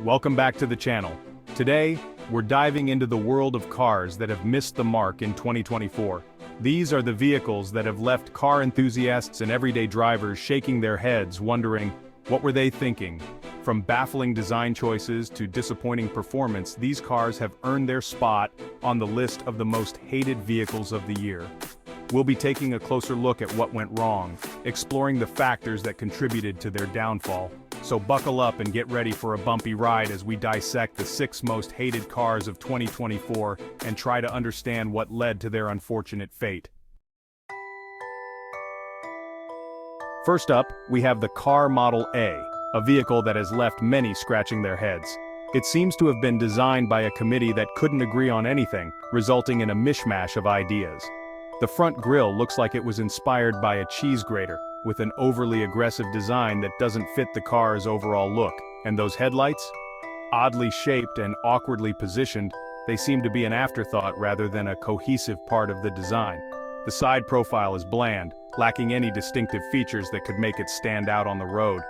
welcome back to the channel. Today, we're diving into the world of cars that have missed the mark in 2024. These are the vehicles that have left car enthusiasts and everyday drivers shaking their heads wondering, what were they thinking? From baffling design choices to disappointing performance, these cars have earned their spot on the list of the most hated vehicles of the year. We'll be taking a closer look at what went wrong, exploring the factors that contributed to their downfall. So buckle up and get ready for a bumpy ride as we dissect the 6 most hated cars of 2024 and try to understand what led to their unfortunate fate. First up, we have the car Model A vehicle that has left many scratching their heads. It seems to have been designed by a committee that couldn't agree on anything, resulting in a mishmash of ideas. The front grille looks like it was inspired by a cheese grater, with an overly aggressive design that doesn't fit the car's overall look. And those headlights? Oddly shaped and awkwardly positioned, they seem to be an afterthought rather than a cohesive part of the design. The side profile is bland, lacking any distinctive features that could make it stand out on the road.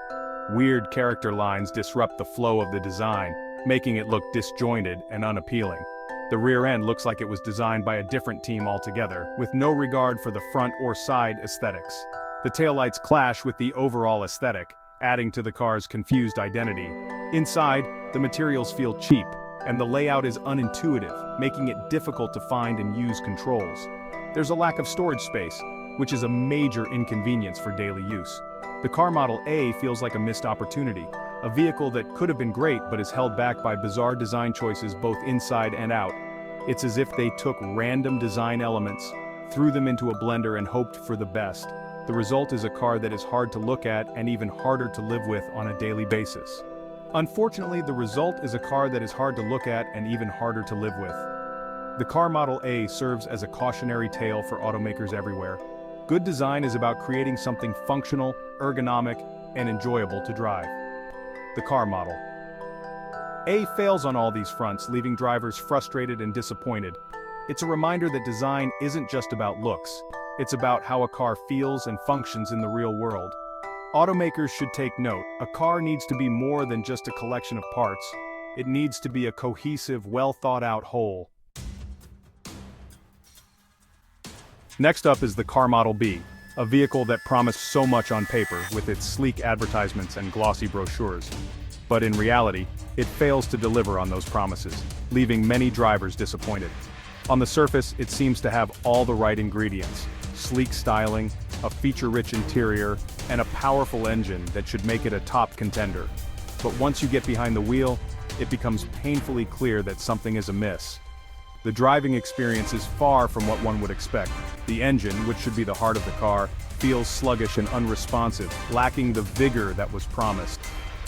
Weird character lines disrupt the flow of the design, making it look disjointed and unappealing. The rear end looks like it was designed by a different team altogether, with no regard for the front or side aesthetics. The taillights clash with the overall aesthetic, adding to the car's confused identity. Inside, the materials feel cheap, and the layout is unintuitive, making it difficult to find and use controls. There's a lack of storage space, which is a major inconvenience for daily use. The car Model A feels like a missed opportunity, a vehicle that could have been great but is held back by bizarre design choices both inside and out. It's as if they took random design elements, threw them into a blender and hoped for the best. The result is a car that is hard to look at and even harder to live with on a daily basis. Unfortunately, the result is a car that is hard to look at and even harder to live with. The car Model A serves as a cautionary tale for automakers everywhere. Good design is about creating something functional, ergonomic, and enjoyable to drive. The car Model A fails on all these fronts, leaving drivers frustrated and disappointed. It's a reminder that design isn't just about looks. It's about how a car feels and functions in the real world. Automakers should take note, a car needs to be more than just a collection of parts. It needs to be a cohesive, well-thought-out whole. Next up is the car Model B, a vehicle that promised so much on paper with its sleek advertisements and glossy brochures. But in reality, it fails to deliver on those promises, leaving many drivers disappointed. On the surface, it seems to have all the right ingredients: sleek styling, a feature-rich interior, and a powerful engine that should make it a top contender. But once you get behind the wheel, it becomes painfully clear that something is amiss. The driving experience is far from what one would expect. The engine, which should be the heart of the car, feels sluggish and unresponsive, lacking the vigor that was promised.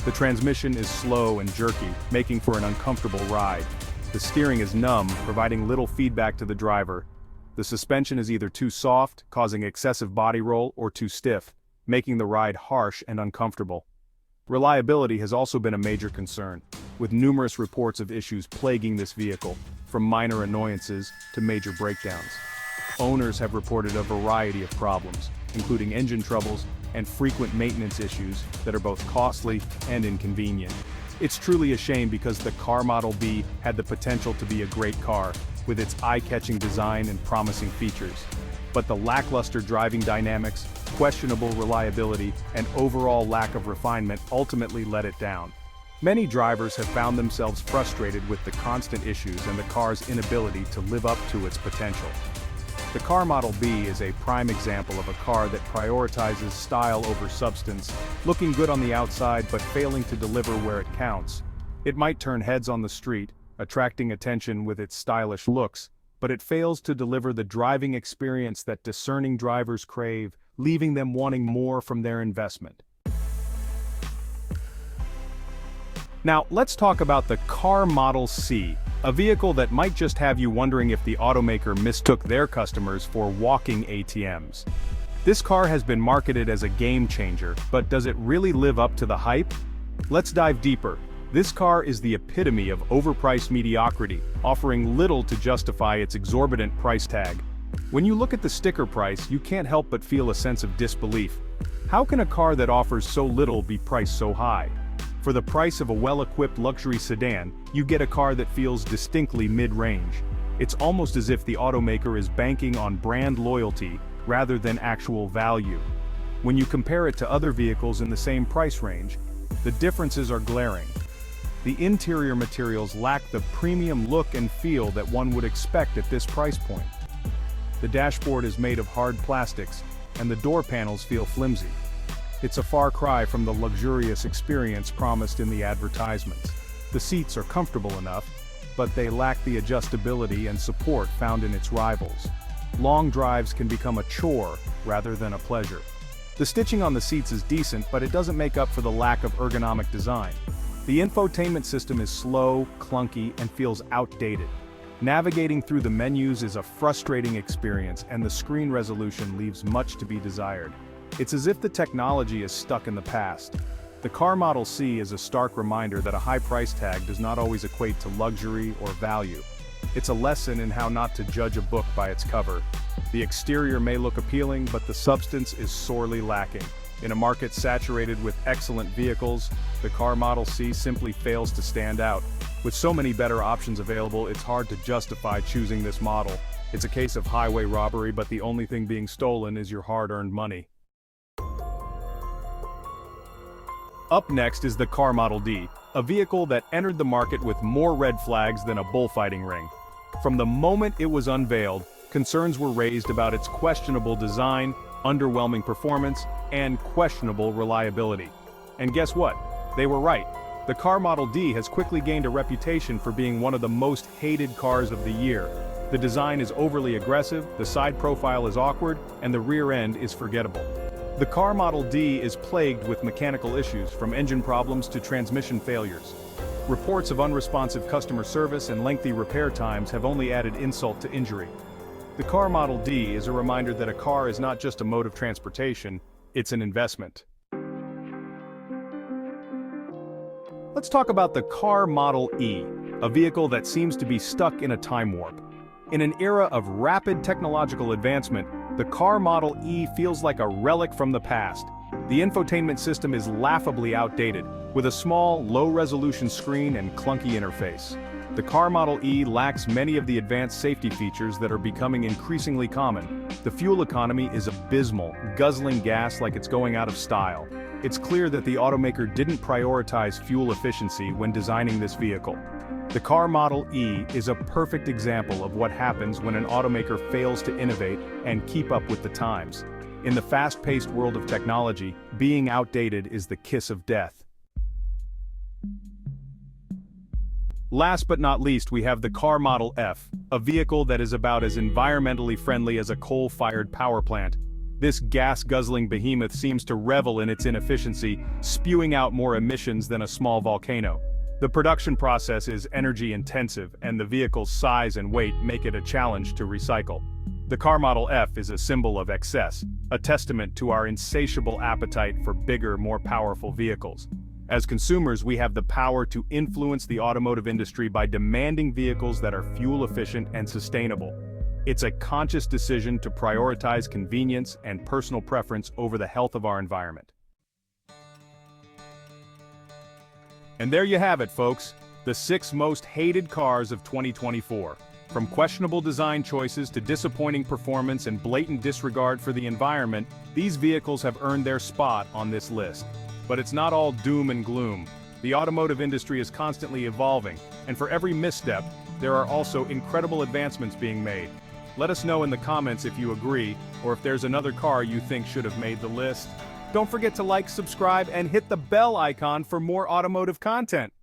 The transmission is slow and jerky, making for an uncomfortable ride. The steering is numb, providing little feedback to the driver. The suspension is either too soft, causing excessive body roll, or too stiff, making the ride harsh and uncomfortable. Reliability has also been a major concern, with numerous reports of issues plaguing this vehicle, from minor annoyances to major breakdowns. Owners have reported a variety of problems, including engine troubles and frequent maintenance issues that are both costly and inconvenient. It's truly a shame because the car Model B had the potential to be a great car, with its eye-catching design and promising features. But the lackluster driving dynamics, questionable reliability, and overall lack of refinement ultimately let it down. Many drivers have found themselves frustrated with the constant issues and the car's inability to live up to its potential. The car Model B is a prime example of a car that prioritizes style over substance, looking good on the outside but failing to deliver where it counts. It might turn heads on the street, attracting attention with its stylish looks, but it fails to deliver the driving experience that discerning drivers crave, leaving them wanting more from their investment. Now, let's talk about the car Model C, a vehicle that might just have you wondering if the automaker mistook their customers for walking ATMs. This car has been marketed as a game changer, but does it really live up to the hype? Let's dive deeper. This car is the epitome of overpriced mediocrity, offering little to justify its exorbitant price tag. When you look at the sticker price, you can't help but feel a sense of disbelief. How can a car that offers so little be priced so high? For the price of a well-equipped luxury sedan, you get a car that feels distinctly mid-range. It's almost as if the automaker is banking on brand loyalty rather than actual value. When you compare it to other vehicles in the same price range, the differences are glaring. The interior materials lack the premium look and feel that one would expect at this price point. The dashboard is made of hard plastics, and the door panels feel flimsy. It's a far cry from the luxurious experience promised in the advertisements. The seats are comfortable enough, but they lack the adjustability and support found in its rivals. Long drives can become a chore rather than a pleasure. The stitching on the seats is decent, but it doesn't make up for the lack of ergonomic design. The infotainment system is slow, clunky, and feels outdated. Navigating through the menus is a frustrating experience, and the screen resolution leaves much to be desired. It's as if the technology is stuck in the past. The car Model C is a stark reminder that a high price tag does not always equate to luxury or value. It's a lesson in how not to judge a book by its cover. The exterior may look appealing, but the substance is sorely lacking. In a market saturated with excellent vehicles, the car Model C simply fails to stand out. With so many better options available, it's hard to justify choosing this model. It's a case of highway robbery, but the only thing being stolen is your hard-earned money. Up next is the car Model D, a vehicle that entered the market with more red flags than a bullfighting ring. From the moment it was unveiled, concerns were raised about its questionable design, underwhelming performance, and questionable reliability. And guess what? They were right. The car Model D has quickly gained a reputation for being one of the most hated cars of the year. The design is overly aggressive, the side profile is awkward, and the rear end is forgettable. The car Model D is plagued with mechanical issues, from engine problems to transmission failures. Reports of unresponsive customer service and lengthy repair times have only added insult to injury. The car Model D is a reminder that a car is not just a mode of transportation, it's an investment. Let's talk about the car Model E, a vehicle that seems to be stuck in a time warp. In an era of rapid technological advancement, the car Model E feels like a relic from the past. The infotainment system is laughably outdated, with a small, low-resolution screen and clunky interface. The car Model E lacks many of the advanced safety features that are becoming increasingly common. The fuel economy is abysmal, guzzling gas like it's going out of style. It's clear that the automaker didn't prioritize fuel efficiency when designing this vehicle. The car Model E is a perfect example of what happens when an automaker fails to innovate and keep up with the times. In the fast-paced world of technology, being outdated is the kiss of death. Last but not least, we have the car Model F, a vehicle that is about as environmentally friendly as a coal-fired power plant. This gas-guzzling behemoth seems to revel in its inefficiency, spewing out more emissions than a small volcano. The production process is energy-intensive, and the vehicle's size and weight make it a challenge to recycle. The car Model F is a symbol of excess, a testament to our insatiable appetite for bigger, more powerful vehicles. As consumers, we have the power to influence the automotive industry by demanding vehicles that are fuel-efficient and sustainable. It's a conscious decision to prioritize convenience and personal preference over the health of our environment. And there you have it, folks, the 6 most hated cars of 2024. From questionable design choices to disappointing performance and blatant disregard for the environment, these vehicles have earned their spot on this list. But it's not all doom and gloom. The automotive industry is constantly evolving, and for every misstep, there are also incredible advancements being made. Let us know in the comments if you agree, or if there's another car you think should have made the list. Don't forget to like, subscribe, and hit the bell icon for more automotive content.